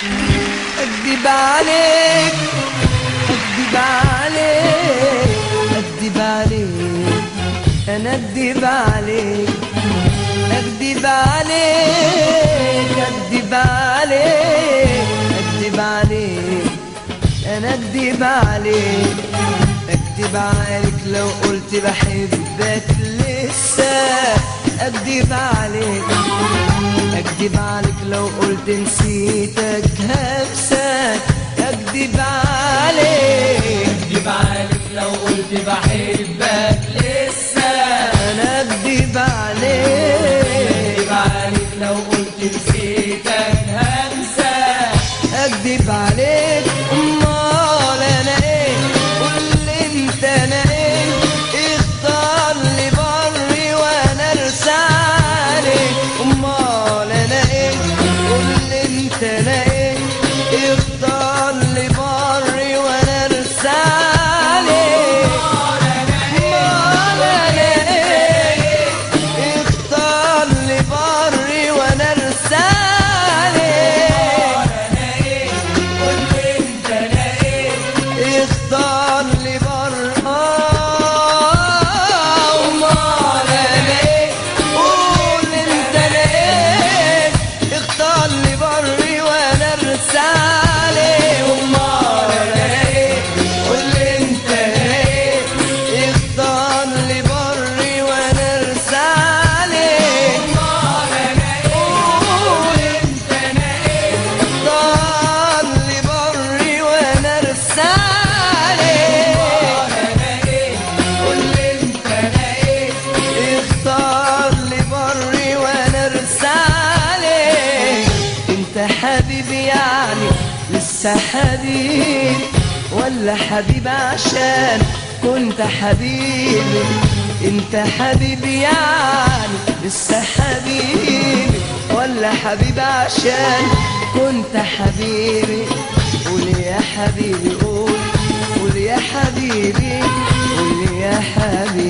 اكدب عليك اكدب عليك اكدب عليك انا اكدب عليك اكدب عليك اكدب عليك اكدب عليك انا اكدب عليك اكدب عليك لو قلت بحبك لسه اكدب عليك اكدب عليك لو قلت نسيتك همسك اكدب عليك اكدب عليك لو قلت بحبك لسه انا اكدب عليك اكدب عليك لو قلت نسيتك همسة اكدب عليك امال انا ايه قول لي انت انا ايه اختار لي بري وانا ارسى عليك امال انا ايه قول لي انت انا ايه اختار لي بري وانا ارسى عليك امال انا ايه اختار لي بري وانا ارسى عليك اختار لي بر امال انا ايه قول انت انا ايه اختار لي بري وانا ارسالي امال انا ايه قول انت انا ايه اختار لي بري وانا ارسالي امال انا ايه قول انت انا ايه اختار لي بري وانا ارسالي اختار لي بري وانا ارسالي انت حبيبي يعني لسه حبيبي ولا حبيبي عشان كنت حبيبي انت حبيبي يعني لسه حبيبي ولا حبيبي عشان كنت حبيبي قول يا حبيبي قول قول يا حبيبي قول يا حبيبي